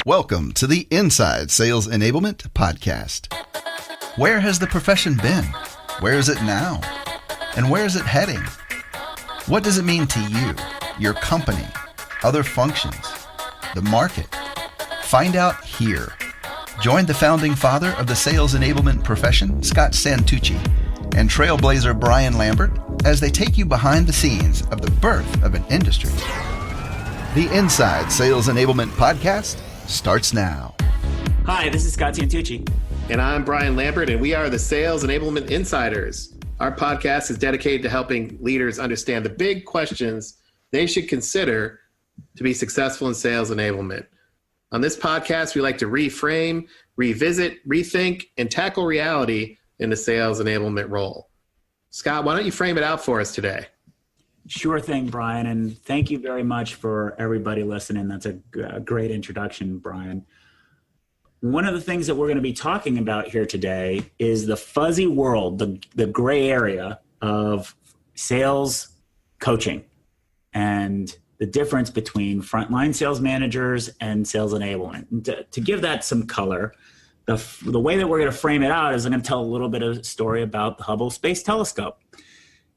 Welcome to the Inside Sales Enablement Podcast. Where has the profession been? Where is it now? And where is it heading? What does it mean to you, your company, other functions, the market? Find out here. Join the founding father of the sales enablement profession, Scott Santucci, and trailblazer Brian Lambert as they take you behind the scenes of the birth of an industry. The Inside Sales Enablement Podcast starts now. Hi, this is Scott Santucci. And I'm Brian Lambert, and we are the Sales Enablement Insiders. Our podcast is dedicated to helping leaders understand the big questions they should consider to be successful in sales enablement. On this podcast, we like to reframe, revisit, rethink, and tackle reality in the sales enablement role. Scott, why don't you frame it out for us today? Sure thing, Brian, and thank you very much for everybody listening. That's a great introduction, Brian. One of the things that we're going to be talking about here today is the fuzzy world, the gray area of sales coaching and the difference between frontline sales managers and sales enablement. And to give that some color, the way that we're going to frame it out is I'm going to tell a little bit of a story about the Hubble Space Telescope.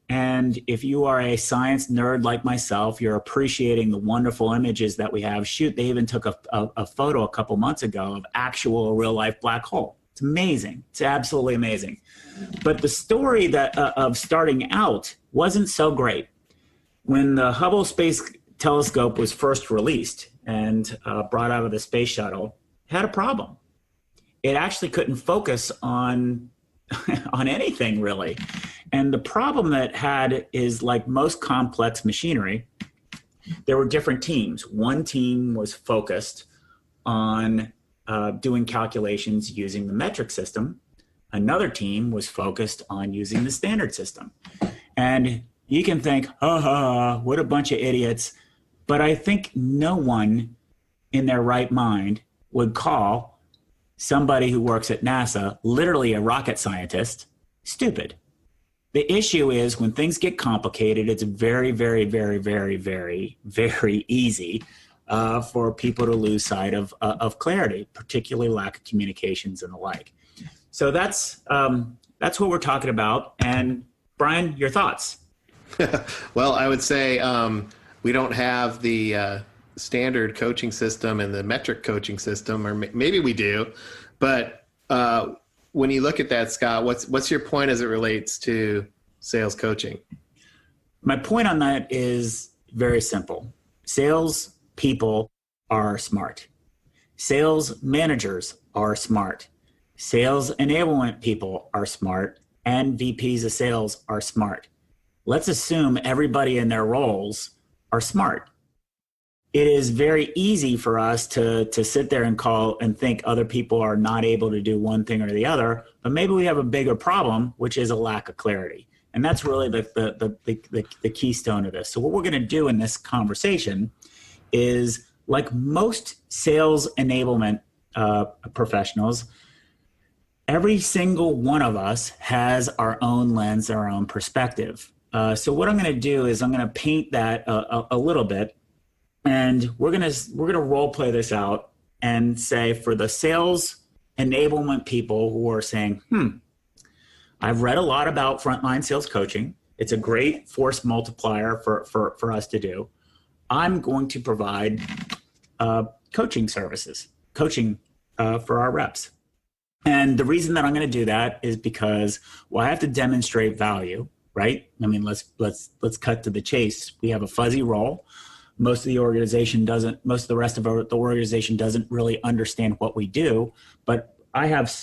And if you are a science nerd like myself, you're appreciating the wonderful images that we have. Shoot, they even took a photo a couple months ago of actual real-life black hole. It's amazing. It's absolutely amazing. But the story that of starting out wasn't so great. When the Hubble Space Telescope was first released and brought out of the space shuttle, it had a problem. It actually couldn't focus on anything, really. And the problem that it had is, like most complex machinery, there were different teams. One team was focused on doing calculations using the metric system. Another team was focused on using the standard system. And you can think, what a bunch of idiots. But I think no one in their right mind would call somebody who works at NASA, literally a rocket scientist, stupid. The issue is when things get complicated, it's very, very, very, very, very, very easy for people to lose sight of clarity, particularly lack of communications and the like. So that's what we're talking about. And Brian, your thoughts? Well, I would say we don't have the standard coaching system and the metric coaching system, or maybe we do, but when you look at that, Scott, what's your point as it relates to sales coaching? My point on that is very simple. Sales people are smart. Sales managers are smart. Sales enablement people are smart, and VPs of sales are smart. Let's assume everybody in their roles are smart. It is very easy for us to sit there and call and think other people are not able to do one thing or the other, but maybe we have a bigger problem, which is a lack of clarity. And that's really the keystone of this. So what we're going to do in this conversation is, like most sales enablement professionals, every single one of us has our own lens, our own perspective. So what I'm going to do is I'm going to paint that a little bit. And we're gonna role play this out and say, for the sales enablement people who are saying, I've read a lot about frontline sales coaching. It's a great force multiplier for us to do. I'm going to provide coaching services, coaching for our reps. And the reason that I'm going to do that is because, well, I have to demonstrate value, right? I mean, let's cut to the chase. We have a fuzzy role. Most of the rest of the organization doesn't really understand what we do, but I've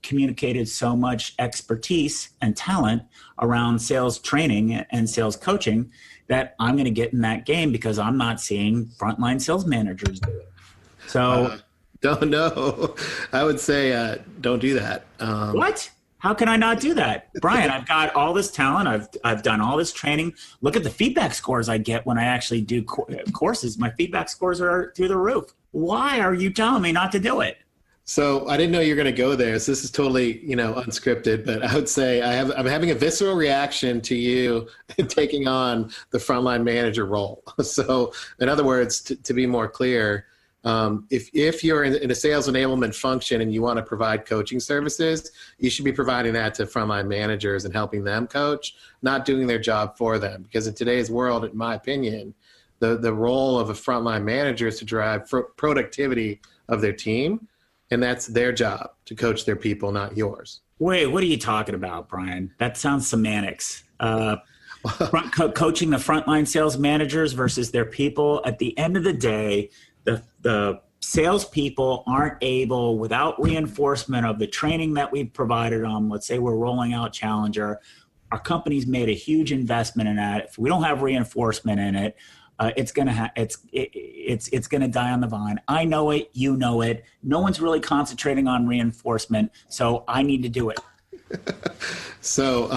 communicated so much expertise and talent around sales training and sales coaching that I'm going to get in that game because I'm not seeing frontline sales managers do it. So don't know. I would say don't do that. What? How can I not do that? Brian, I've got all this talent. I've done all this training. Look at the feedback scores I get when I actually do courses. My feedback scores are through the roof. Why are you telling me not to do it? So I didn't know you were going to go there. So this is totally, unscripted, but I would say I'm having a visceral reaction to you taking on the frontline manager role. So in other words, to be more clear, If you're in a sales enablement function and you want to provide coaching services, you should be providing that to frontline managers and helping them coach, not doing their job for them. Because in today's world, in my opinion, the role of a frontline manager is to drive productivity of their team, and that's their job to coach their people, not yours. Wait, what are you talking about, Brian? That sounds semantics. Coaching the frontline sales managers versus their people. At the end of the day, the salespeople aren't able, without reinforcement of the training that we've provided them. Let's say we're rolling out Challenger. Our company's made a huge investment in that. If we don't have reinforcement in it, it's gonna die on the vine. I know it. You know it. No one's really concentrating on reinforcement, so I need to do it. So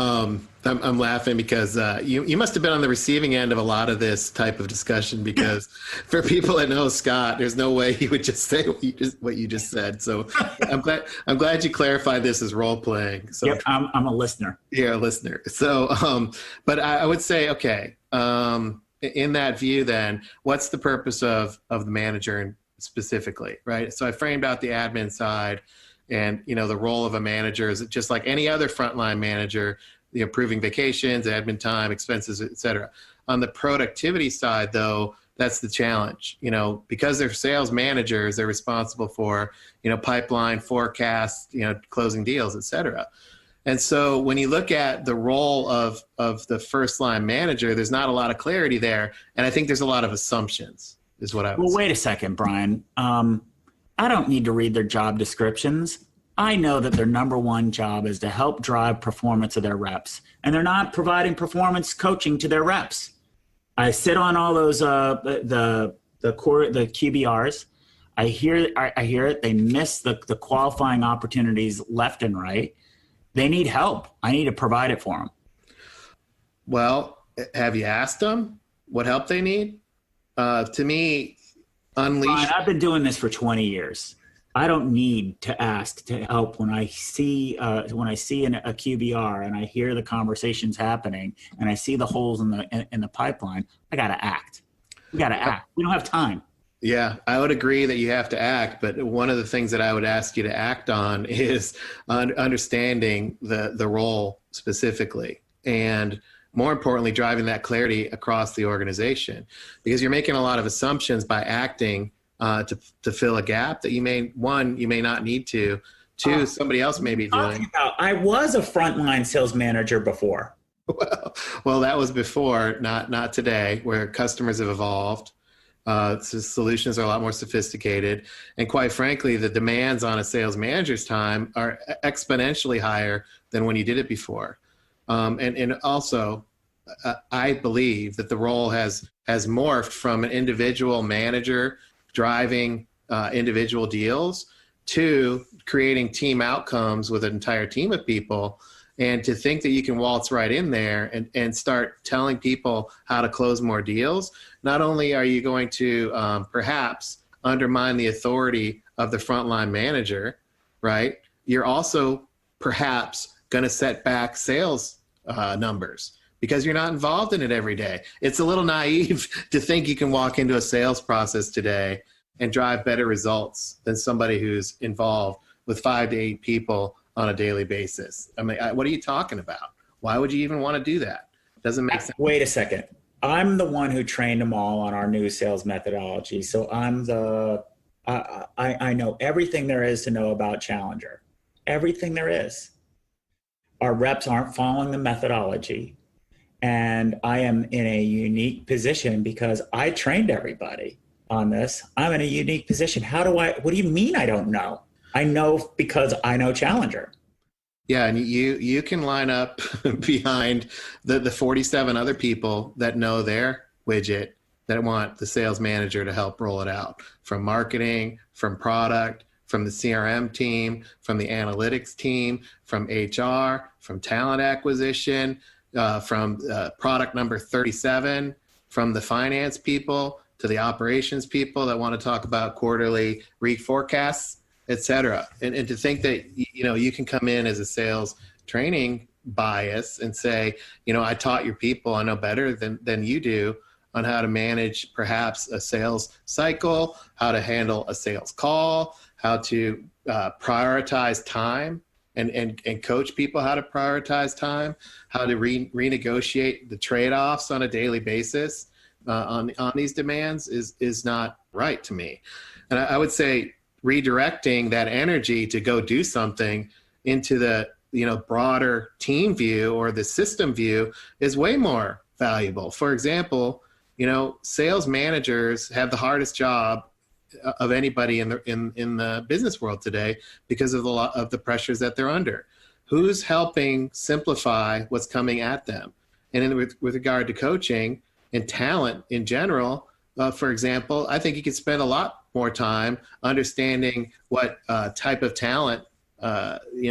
I'm laughing because you must have been on the receiving end of a lot of this type of discussion, because for people that know Scott, there's no way he would just say what you just said. So I'm glad you clarified this as role playing. So yep, I'm a listener. Yeah, a listener. So but I would say, okay, in that view, then what's the purpose of the manager specifically, right? So I framed out the admin side. And, the role of a manager is just like any other frontline manager, approving vacations, admin time, expenses, et cetera. On the productivity side, though, that's the challenge. Because they're sales managers, they're responsible for, pipeline, forecast, closing deals, et cetera. And so when you look at the role of the first line manager, there's not a lot of clarity there. And I think there's a lot of assumptions, is what I would say. Well, wait a second, Brian. I don't need to read their job descriptions. I know that their number one job is to help drive performance of their reps, and they're not providing performance coaching to their reps. I sit on all those the QBRs. I hear it. They miss the qualifying opportunities left and right. They need help. I need to provide it for them. Well, have you asked them what help they need? To me, unleash. Brian, I've been doing this for 20 years. I don't need to ask to help when I see a QBR and I hear the conversations happening and I see the holes in the pipeline. I got to act. We got to act. We don't have time. Yeah, I would agree that you have to act, but one of the things that I would ask you to act on is understanding the role specifically, and more importantly, driving that clarity across the organization, because you're making a lot of assumptions by acting to fill a gap that you may not need to. Two, somebody else may be doing. I was a frontline sales manager before. Well, that was before, not today, where customers have evolved. So solutions are a lot more sophisticated, and quite frankly, the demands on a sales manager's time are exponentially higher than when you did it before. And also, I believe that the role has morphed from an individual manager driving individual deals to creating team outcomes with an entire team of people. And to think that you can waltz right in there and start telling people how to close more deals, not only are you going to perhaps undermine the authority of the frontline manager, right? You're also perhaps going to set back sales numbers because you're not involved in it every day. It's a little naive to think you can walk into a sales process today and drive better results than somebody who's involved with 5 to 8 people on a daily basis. I mean, what are you talking about? Why would you even want to do that? Doesn't make sense. Wait a second. I'm the one who trained them all on our new sales methodology. So I know everything there is to know about Challenger. Everything there is. Our reps aren't following the methodology. And I am in a unique position because I trained everybody on this. I'm in a unique position. What do you mean I don't know? I know because I know Challenger. Yeah, and you can line up behind the 47 other people that know their widget that want the sales manager to help roll it out, from marketing, from product, from the CRM team, from the analytics team, from HR, from talent acquisition, from product number 37, from the finance people to the operations people that want to talk about quarterly reforecasts, et cetera. And to think that, you can come in as a sales training bias and say, I taught your people, I know better than you do. on how to manage perhaps a sales cycle, how to handle a sales call, how to prioritize time and coach people how to prioritize time, how to renegotiate the trade-offs on a daily basis on these demands is not right to me. And I would say redirecting that energy to go do something into the broader team view or the system view is way more valuable. For example, sales managers have the hardest job of anybody in the business world today because of the pressures that they're under. Who's helping simplify what's coming at them? And with regard to coaching and talent in general, for example, I think you could spend a lot more time understanding what type of talent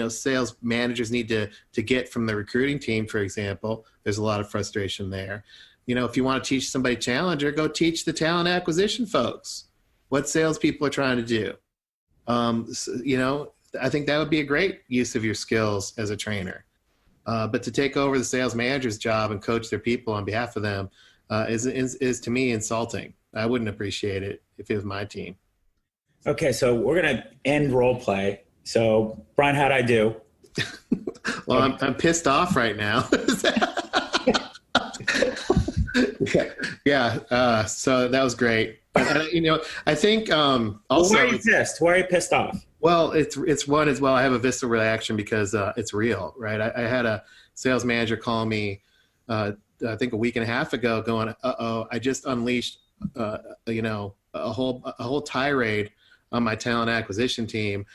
sales managers need to get from the recruiting team, for example. There's a lot of frustration there. If you want to teach somebody Challenger, go teach the talent acquisition folks what salespeople are trying to do. I think that would be a great use of your skills as a trainer. But to take over the sales manager's job and coach their people on behalf of them is to me insulting. I wouldn't appreciate it if it was my team. Okay, so we're going to end role play. So, Brian, how'd I do? Well, I'm pissed off right now. Yeah. So that was great. And, I think also. Well, why are you pissed? Why are you pissed off? Well, it's one as well. I have a visceral reaction because it's real, right? I had a sales manager call me, I think a week and a half ago, going, "Uh-oh, I just unleashed, a whole tirade on my talent acquisition team."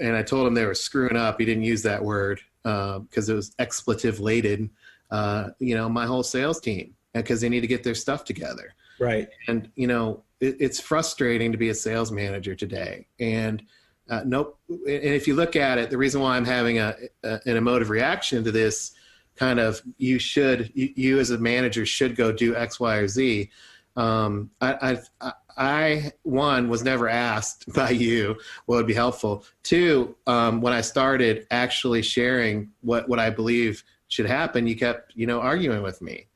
And I told him they were screwing up. He didn't use that word because it was expletive-laden, my whole sales team, because they need to get their stuff together. Right. And, it's frustrating to be a sales manager today. And and if you look at it, the reason why I'm having an emotive reaction to this kind of, you as a manager should go do X, Y, or Z. I was never asked by you what would be helpful. Two, when I started actually sharing what I believe should happen, you kept, arguing with me.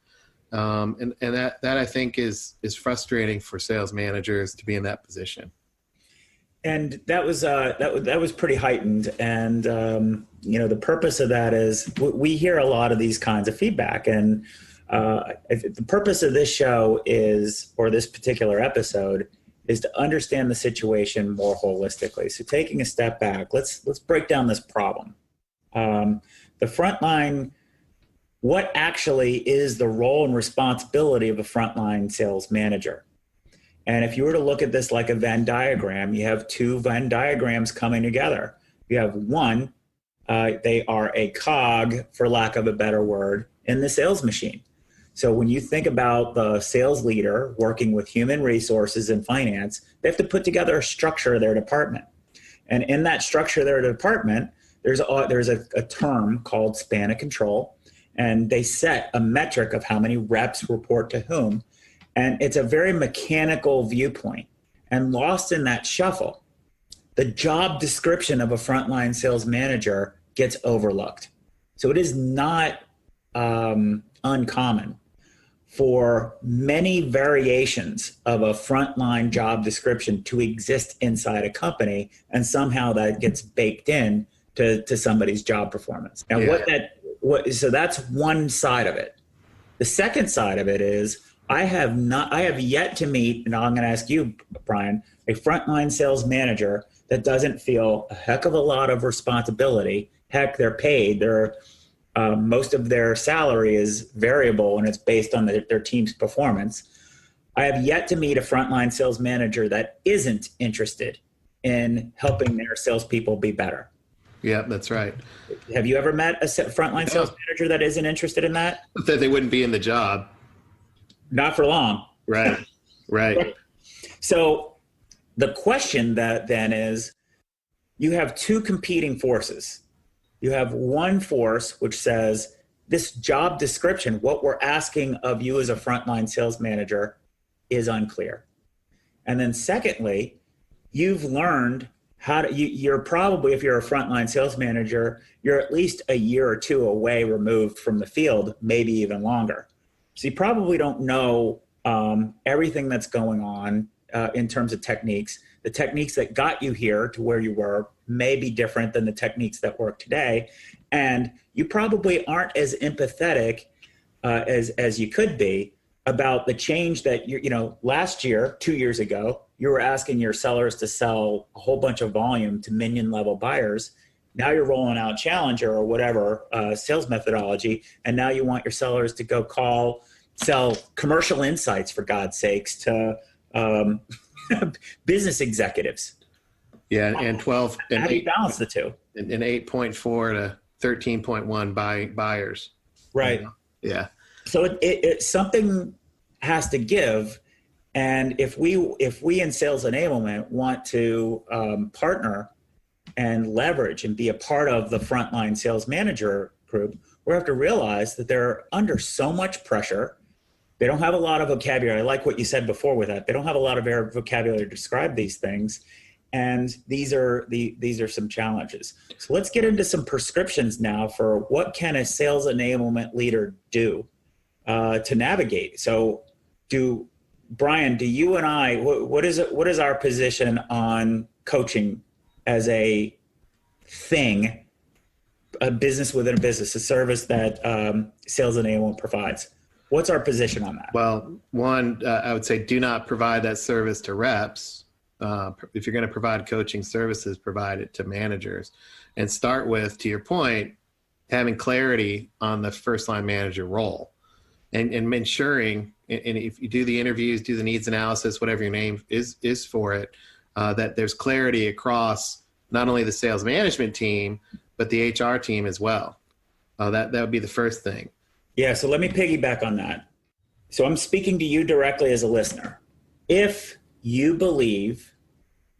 And that I think is frustrating for sales managers to be in that position. And that was pretty heightened. And, the purpose of that is we hear a lot of these kinds of feedback. And the purpose of this show or this particular episode is to understand the situation more holistically. So taking a step back, let's break down this problem. The frontline, what actually is the role and responsibility of a frontline sales manager? And if you were to look at this like a Venn diagram, you have two Venn diagrams coming together. You have one, they are a cog, for lack of a better word, in the sales machine. So when you think about the sales leader working with human resources and finance, they have to put together a structure of their department. And in that structure of their department, there's a term called span of control. And they set a metric of how many reps report to whom. And it's a very mechanical viewpoint. And lost in that shuffle, the job description of a frontline sales manager gets overlooked. So it is not uncommon for many variations of a frontline job description to exist inside a company, and somehow that gets baked in to somebody's job performance. Now, so that's one side of it. The second side of it is I have yet to meet, and I'm going to ask you, Brian, a frontline sales manager that doesn't feel a heck of a lot of responsibility. Heck, they're paid. Most of their salary is variable, and it's based on their team's performance. I have yet to meet a frontline sales manager that isn't interested in helping their salespeople be better. Yeah, that's right. Have you ever met a frontline sales manager that isn't interested in that? That they wouldn't be in the job. Not for long. Right. So the question then is, you have two competing forces. You have one force which says this job description, what we're asking of you as a frontline sales manager, is unclear. And then secondly, you've learned you're probably, if you're a frontline sales manager, you're at least a year or two away removed from the field, maybe even longer. So you probably don't know everything that's going on in terms of techniques. The techniques that got you here to where you were may be different than the techniques that work today. And you probably aren't as empathetic as you could be about the change that last year, 2 years ago, you were asking your sellers to sell a whole bunch of volume to minion level buyers. Now you're rolling out Challenger or whatever sales methodology, and now you want your sellers to go sell commercial insights, for God's sakes, to business executives. Yeah, and 12 and how do you balance the two? And 8.4 to 13.1 buyers. Right. Yeah. So it something has to give, and if we in sales enablement want to partner and leverage and be a part of the frontline sales manager group, we have to realize that they're under so much pressure. They don't have a lot of vocabulary. I like what you said before with that. They don't have a lot of vocabulary to describe these things. And these are some challenges. So let's get into some prescriptions now for what can a sales enablement leader do to navigate. So Brian, do you and I, what is our position on coaching as a thing, a business within a business, a service that sales enablement provides? What's our position on that? Well, one, I would say do not provide that service to reps. If you're going to provide coaching services, provide it to managers, and start with, to your point, having clarity on the first line manager role, and ensuring, and if you do the interviews, do the needs analysis, whatever your name is for it, that there's clarity across not only the sales management team, but the HR team as well. That would be the first thing. Yeah, so let me piggyback on that. So I'm speaking to you directly as a listener. If you believe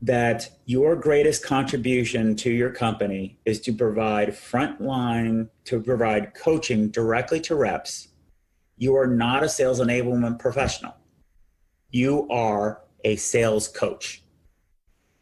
that your greatest contribution to your company is to provide coaching directly to reps, you are not a sales enablement professional. You are a sales coach.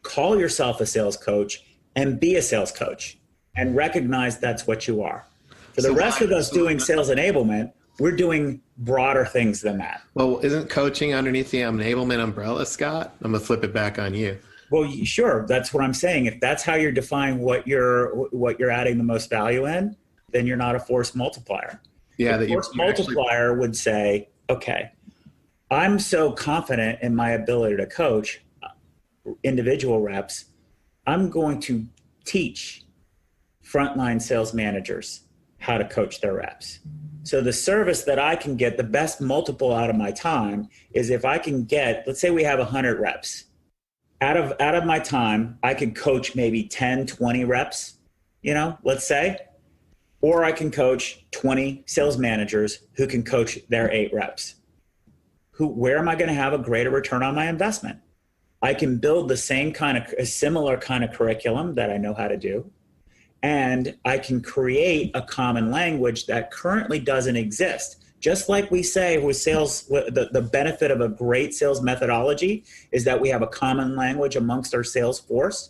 Call yourself a sales coach and be a sales coach and recognize that's what you are. For the rest of us doing sales enablement, we're doing broader things than that. Well, isn't coaching underneath the enablement umbrella, Scott? I'm going to flip it back on you. Well, sure. That's what I'm saying. If that's how you're defining what you're adding the most value in, then you're not a force multiplier. Yeah, the force multiplier would say, okay, I'm so confident in my ability to coach individual reps, I'm going to teach frontline sales managers how to coach their reps. So the service that I can get the best multiple out of my time is if I can get, let's say we have 100 reps. Out of my time, I could coach maybe 10, 20 reps, let's say, or I can coach 20 sales managers who can coach their 8 reps. Where am I going to have a greater return on my investment? I can build a similar kind of curriculum that I know how to do. And I can create a common language that currently doesn't exist. Just like we say with sales, the benefit of a great sales methodology is that we have a common language amongst our sales force.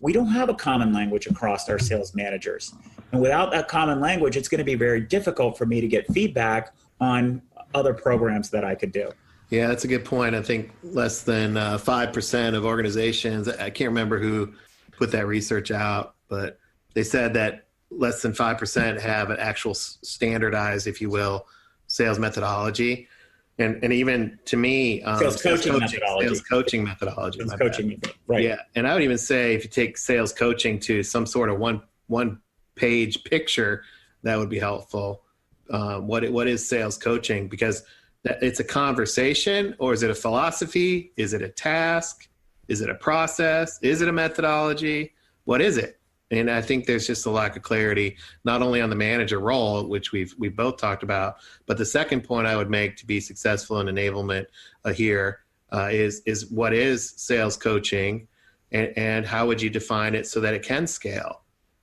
We don't have a common language across our sales managers. And without that common language, it's going to be very difficult for me to get feedback on other programs that I could do. Yeah, that's a good point. I think less than 5% of organizations, I can't remember who put that research out, but they said that less than 5% have an actual standardized, if you will, sales methodology. And even to me, sales coaching methodology. Right. Yeah. And I would even say if you take sales coaching to some sort of one page picture, that would be helpful. What is sales coaching? Because it's a conversation, or is it a philosophy? Is it a task? Is it a process? Is it a methodology? What is it? And I think there's just a lack of clarity, not only on the manager role, which we've both talked about, but the second point I would make to be successful in enablement here is what is sales coaching, and how would you define it so that it can scale?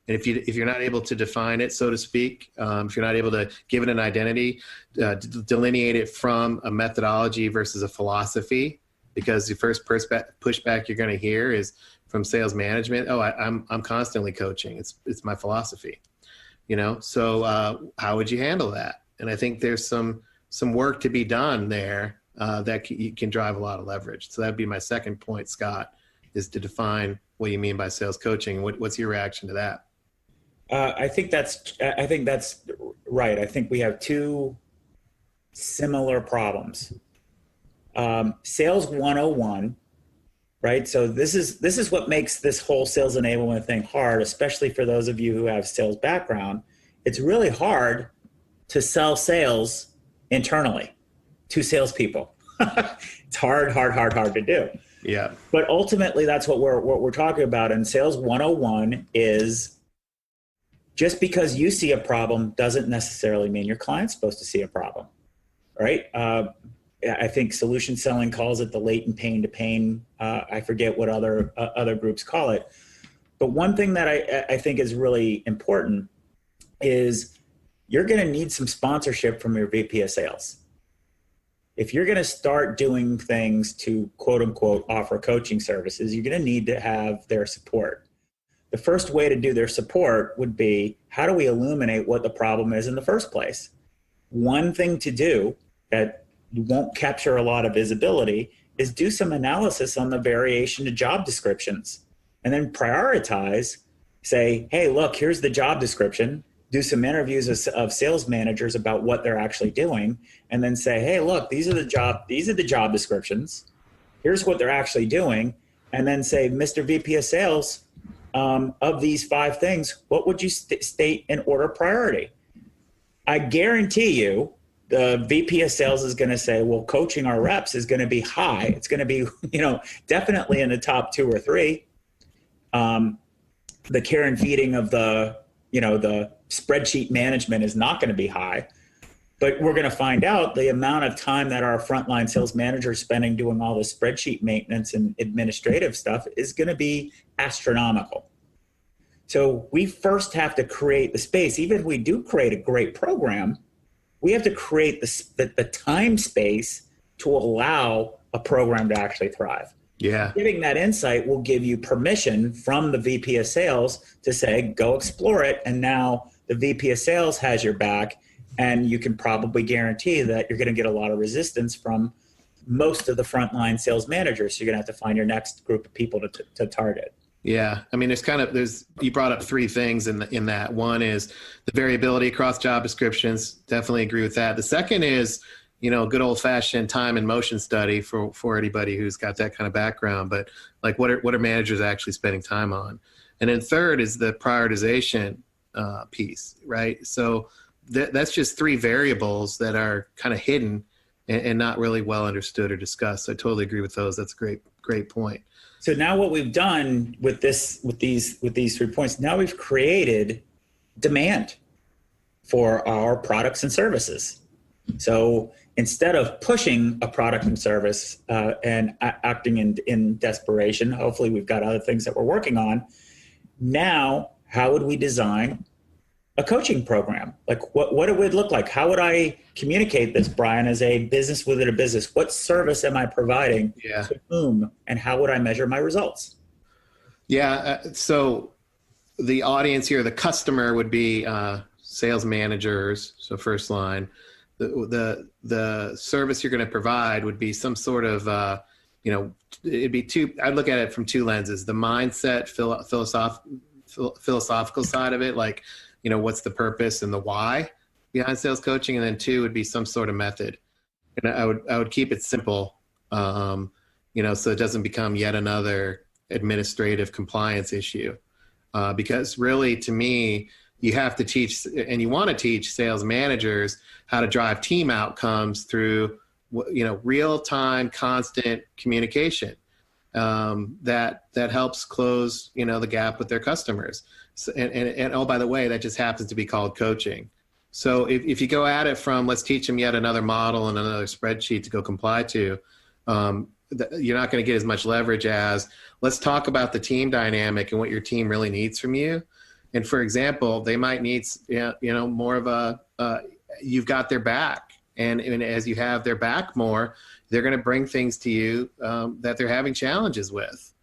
And if you're not able to define it, so to speak, if you're not able to give it an identity, delineate it from a methodology versus a philosophy, because the first pushback you're going to hear is from sales management. Oh, I'm constantly coaching. It's my philosophy, So how would you handle that? And I think there's some work to be done there you can drive a lot of leverage. So that'd be my second point, Scott, is to define what you mean by sales coaching. What's your reaction to that? I think that's right. I think we have two similar problems. Sales 101, right? So this is what makes this whole sales enablement thing hard, especially for those of you who have sales background. It's really hard to sell sales internally to salespeople. It's hard to do. Yeah. But ultimately, that's what we're talking about. And sales 101 is, just because you see a problem doesn't necessarily mean your client's supposed to see a problem, right? I think solution selling calls it the latent pain to pain. I forget what other groups call it. But one thing that I think is really important is you're going to need some sponsorship from your VP of sales. If you're going to start doing things to quote unquote offer coaching services, you're going to need to have their support. The first way to do their support would be, how do we illuminate what the problem is in the first place? One thing to do that won't capture a lot of visibility is do some analysis on the variation to job descriptions, and then prioritize, say, hey, look, here's the job description. Do some interviews of sales managers about what they're actually doing, and then say, hey, look, these are the job descriptions. Here's what they're actually doing. And then say, Mr. VP of sales, of these 5 things, what would you state in order of priority? I guarantee you the VP of sales is going to say, well, coaching our reps is going to be high. It's going to be, definitely in the top 2 or 3. The care and feeding of the spreadsheet management is not going to be high, but we're going to find out the amount of time that our frontline sales manager is spending doing all this spreadsheet maintenance and administrative stuff is going to be astronomical. So we first have to create the space. Even if we do create a great program, we have to create the time space to allow a program to actually thrive. Yeah. Giving that insight will give you permission from the VP of sales to say, go explore it. And now the VP of sales has your back, and you can probably guarantee that you're going to get a lot of resistance from most of the frontline sales managers. So you're going to have to find your next group of people to target. Yeah. I mean, you brought up 3 things in that. One is the variability across job descriptions. Definitely agree with that. The second is, good old fashioned time and motion study for anybody who's got that kind of background, but like what are managers actually spending time on? And then third is the prioritization piece, right? So that's just 3 variables that are kind of hidden and not really well understood or discussed. So I totally agree with those. That's a great point. So now what we've done with these 3 points, now we've created demand for our products and services. So instead of pushing a product and service and acting in desperation, hopefully we've got other things that we're working on. Now, how would we design a coaching program? Like what it would look like? How would I communicate this, Brian, as a business within a business? What service am I providing to whom, and how would I measure my results? Yeah. So the audience here, the customer would be sales managers. So first line. The service you're going to provide would be some sort of, it'd be I'd look at it from 2 lenses: the mindset, philosophical side of it, like, what's the purpose and the why behind sales coaching, and then 2 would be some sort of method. And I would keep it simple, so it doesn't become yet another administrative compliance issue, because really, to me, you have to teach, and you want to teach sales managers how to drive team outcomes through, real-time, constant communication that helps close, the gap with their customers. So, and oh, by the way, that just happens to be called coaching. So if you go at it from, let's teach them yet another model and another spreadsheet to go comply to, you're not going to get as much leverage as, let's talk about the team dynamic and what your team really needs from you. And for example, they might need, more of you've got their back. And as you have their back more, they're going to bring things to you that they're having challenges with.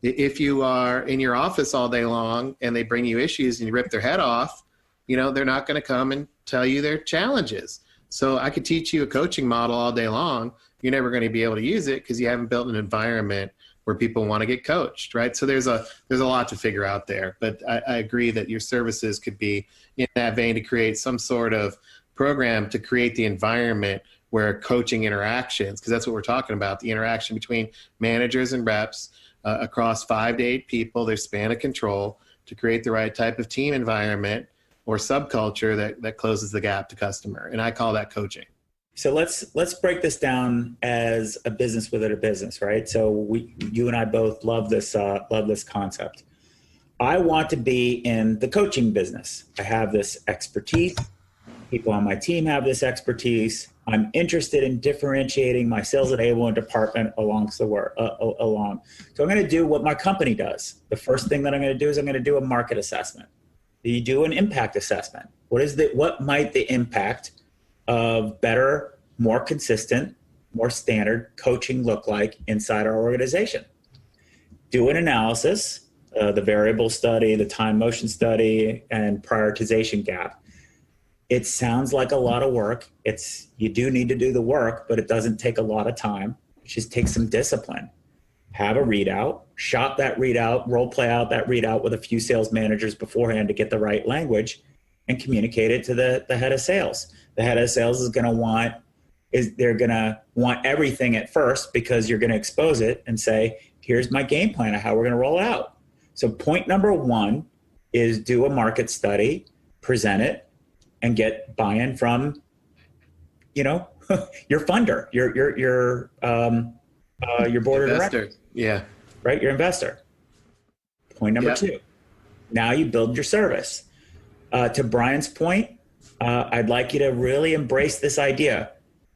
If you are in your office all day long and they bring you issues and you rip their head off, they're not going to come and tell you their challenges. So I could teach you a coaching model all day long. you're never going to be able to use it because you haven't built an environment where people want to get coached, right? So there's a lot to figure out there. But I agree that your services could be in that vein to create some sort of program to create the environment where coaching interactions, because that's what we're talking about, the interaction between managers and reps across 5 to 8 people, their span of control, to create the right type of team environment or subculture that closes the gap to customer. And I call that coaching. So let's break this down as a business within a business, right? So you and I both love this concept. I want to be in the coaching business. I have this expertise. People on my team have this expertise. I'm interested in differentiating my sales enablement department along. So I'm going to do what my company does. The first thing that I'm going to do is I'm going to do a market assessment. You do an impact assessment. What might the impact of better, more consistent, more standard coaching look like inside our organization? Do an analysis, the variable study, the time motion study, and prioritization gap. It sounds like a lot of work. You do need to do the work, but it doesn't take a lot of time. It just takes some discipline. Have a readout, shop that readout, role play out that readout with a few sales managers beforehand to get the right language, and communicate it to the head of sales. The head of sales is going to want everything at first because you're going to expose it and say, here's my game plan of how we're going to roll it out. So point number 1 is do a market study, present it, and get buy-in from, your funder, your board of directors. Yeah. Right? Your investor. Point number 2. Now you build your service. To Brian's point, I'd like you to really embrace this idea.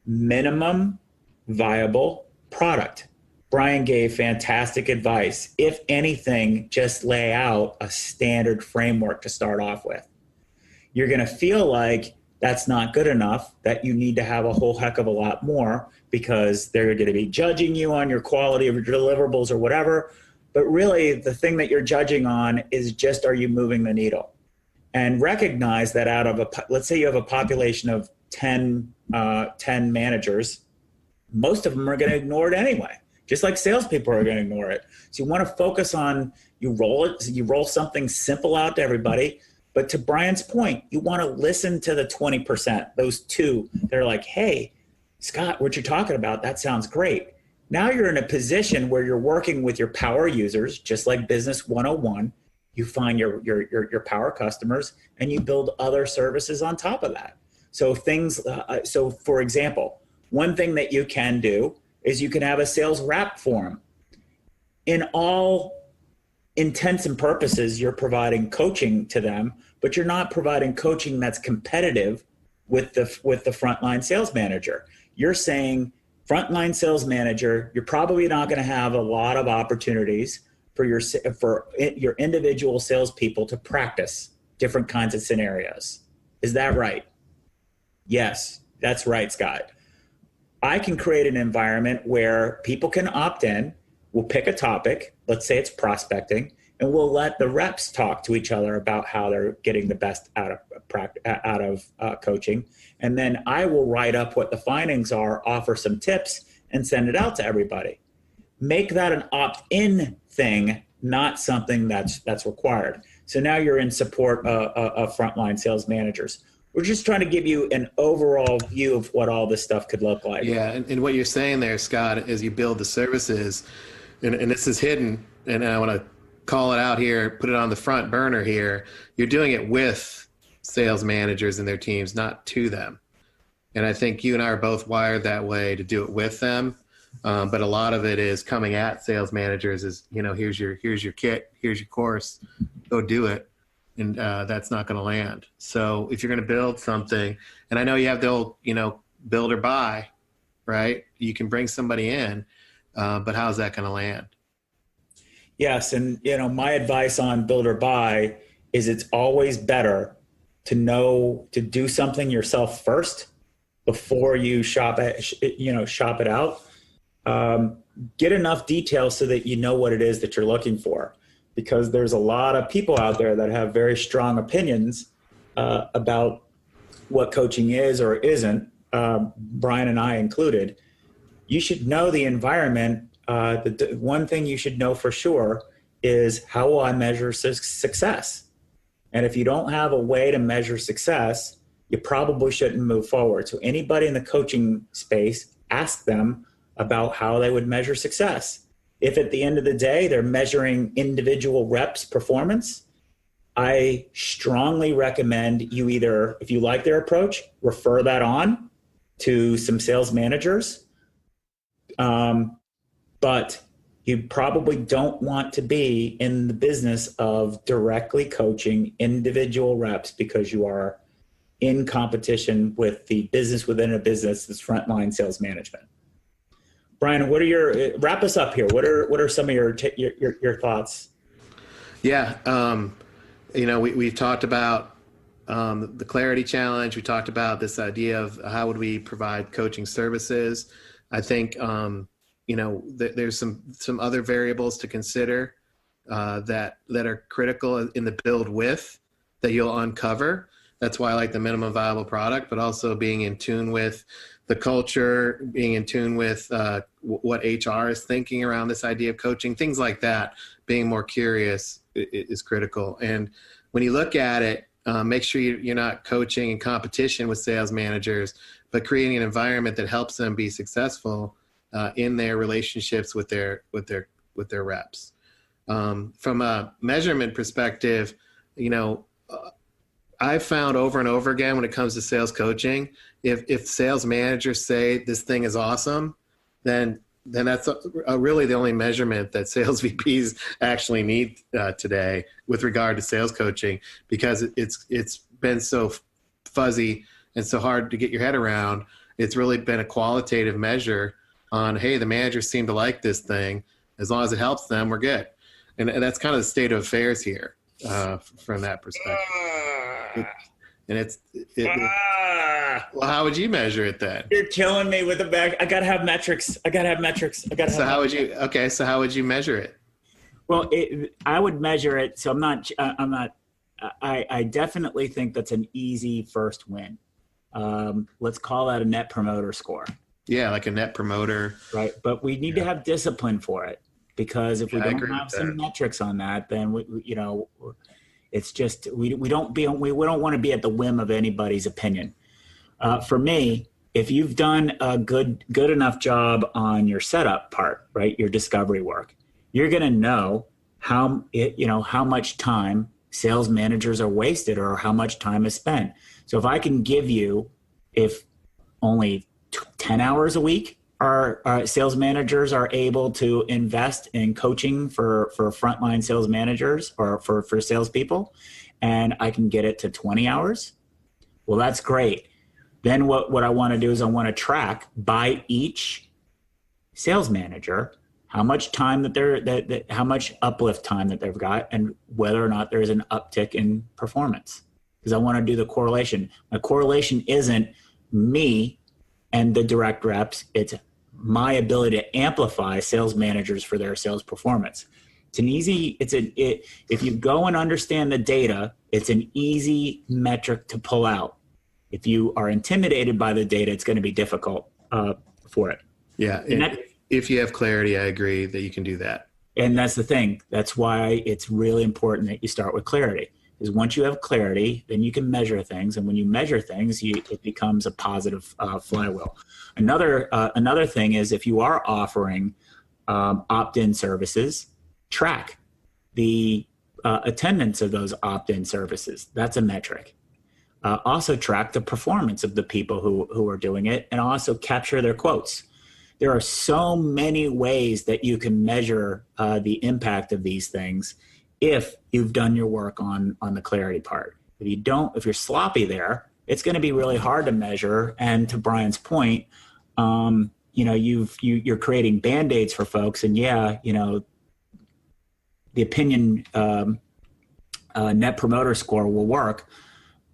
Minimum viable product. Brian gave fantastic advice. If anything, just lay out a standard framework to start off with. You're going to feel like that's not good enough, that you need to have a whole heck of a lot more because they're going to be judging you on your quality of your deliverables or whatever. But really, the thing that you're judging on is just, are you moving the needle? And recognize that let's say you have a population of 10 managers, most of them are going to ignore it anyway, just like salespeople are going to ignore it. So you want to focus on, you roll something simple out to everybody. But to Brian's point, you want to listen to the 20%, those 2. They're like, hey, Scott, what you're talking about, that sounds great. Now you're in a position where you're working with your power users, just like Business 101. You find your power customers and you build other services on top of that. So so for example, one thing that you can do is you can have a sales wrap forum. In all intents and purposes, you're providing coaching to them, but you're not providing coaching that's competitive with the frontline sales manager. You're saying, frontline sales manager, you're probably not going to have a lot of opportunities for your individual salespeople to practice different kinds of scenarios. Is that right? Yes, that's right, Scott. I can create an environment where people can opt in. We'll pick a topic. Let's say it's prospecting, and we'll let the reps talk to each other about how they're getting the best out of coaching. And then I will write up what the findings are, offer some tips, and send it out to everybody. Make that an opt-in thing, not something that's required. So now you're in support of frontline sales managers. We're just trying to give you an overall view of what all this stuff could look like. Yeah, and what you're saying there, Scott, is you build the services, and this is hidden, and I want to call it out here, put it on the front burner here. You're doing it with sales managers and their teams, not to them. And I think you and I are both wired that way to do it with them. But a lot of it is coming at sales managers is, here's your kit, here's your course, go do it. And that's not going to land. So if you're going to build something, and I know you have the old, build or buy, right? You can bring somebody in, but how's that going to land? Yes. And, my advice on build or buy is it's always better to do something yourself first before you shop it out. Get enough detail so that you know what it is that you're looking for, because there's a lot of people out there that have very strong opinions about what coaching is or isn't, Brian and I included. you should know the environment. The one thing you should know for sure is, how will I measure success? And if you don't have a way to measure success, you probably shouldn't move forward. So anybody in the coaching space, ask them about how they would measure success. If at the end of the day, they're measuring individual reps' performance, I strongly recommend you either, if you like their approach, refer that on to some sales managers. But you probably don't want to be in the business of directly coaching individual reps, because you are in competition with the business within a business that's frontline sales management. Brian, what are wrap us up here. What are some of your thoughts? Yeah. We've talked about the clarity challenge. We talked about this idea of how would we provide coaching services. I think, there's some other variables to consider that are critical in the build with that you'll uncover. That's why I like the minimum viable product, but also being in tune with the culture, being in tune with what HR is thinking around this idea of coaching, things like that. Being more curious is critical. And when you look at it, make sure you're not coaching in competition with sales managers, but creating an environment that helps them be successful in their relationships with their reps. From a measurement perspective, I've found over and over again when it comes to sales coaching, if sales managers say this thing is awesome, then that's really the only measurement that sales VPs actually need today with regard to sales coaching, because it's been so fuzzy and so hard to get your head around. It's really been a qualitative measure on, hey, the managers seem to like this thing. As long as it helps them, we're good. And that's kind of the state of affairs here from that perspective. Well, how would you measure it then? You're killing me with the back. I gotta have metrics. So how would you measure it? Well, I would measure it. So I definitely think that's an easy first win. Let's call that a net promoter score. Yeah, like a net promoter. Right. But we need to have discipline for it, because if we don't have some metrics on that, then it's just, we don't want to be at the whim of anybody's opinion. For me, if you've done a good enough job on your setup part, right, your discovery work, you're going to know how much time sales managers are wasted or how much time is spent. So if I can give you, if only 10 hours a week our sales managers are able to invest in coaching for frontline sales managers or for salespeople, and I can get it to 20 hours, well, that's great. Then what I want to do is I want to track by each sales manager how much time how much uplift time that they've got, and whether or not there's an uptick in performance. Because I want to do the correlation. My correlation isn't me and the direct reps. It's my ability to amplify sales managers for their sales performance. If you go and understand the data, it's an easy metric to pull out. If you are intimidated by the data, it's going to be difficult for it. Yeah. If you have clarity, I agree that you can do that. And that's the thing. That's why it's really important that you start with clarity. Is once you have clarity, then you can measure things. And when you measure things, it becomes a positive flywheel. Another thing is, if you are offering opt-in services, track the attendance of those opt-in services. That's a metric. Also track the performance of the people who are doing it, and also capture their quotes. There are so many ways that you can measure the impact of these things if you've done your work on the clarity part. If you're sloppy there, it's going to be really hard to measure. And to Brian's point, you're creating Band-Aids for folks, and the opinion net promoter score will work,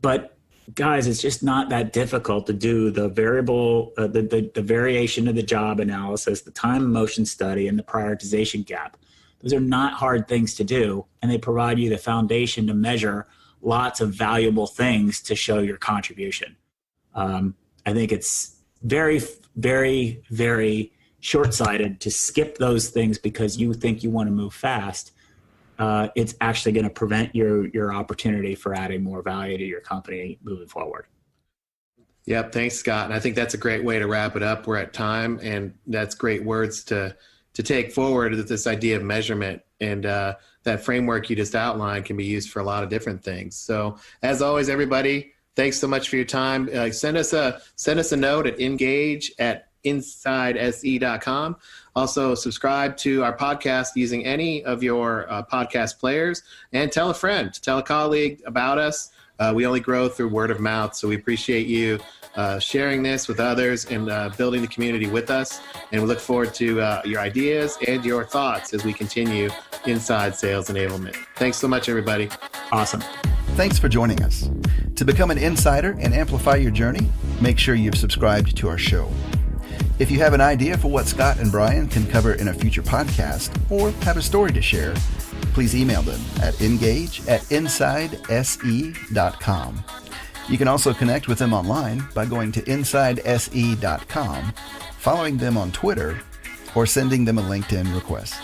but guys, it's just not that difficult to do the variable, the variation of the job analysis, the time and motion study, and the prioritization gap. Those are not hard things to do, and they provide you the foundation to measure lots of valuable things to show your contribution. I think it's very, very, very short-sighted to skip those things because you think you want to move fast, it's actually going to prevent your opportunity for adding more value to your company moving forward. Yep. Thanks, Scott. And I think that's a great way to wrap it up. We're at time, and that's great words to take forward, that this idea of measurement and that framework you just outlined can be used for a lot of different things. So as always, everybody, thanks so much for your time. Send us a note at engage@insidese.com. Also, subscribe to our podcast using any of your podcast players, and tell a friend, tell a colleague about us. We only grow through word of mouth, so we appreciate you sharing this with others and building the community with us. And we look forward to your ideas and your thoughts as we continue Inside Sales Enablement. Thanks so much, everybody. Awesome. Thanks for joining us. To become an insider and amplify your journey, make sure you've subscribed to our show. If you have an idea for what Scott and Brian can cover in a future podcast, or have a story to share, please email them at engage@insidese.com. You can also connect with them online by going to insidese.com, following them on Twitter, or sending them a LinkedIn request.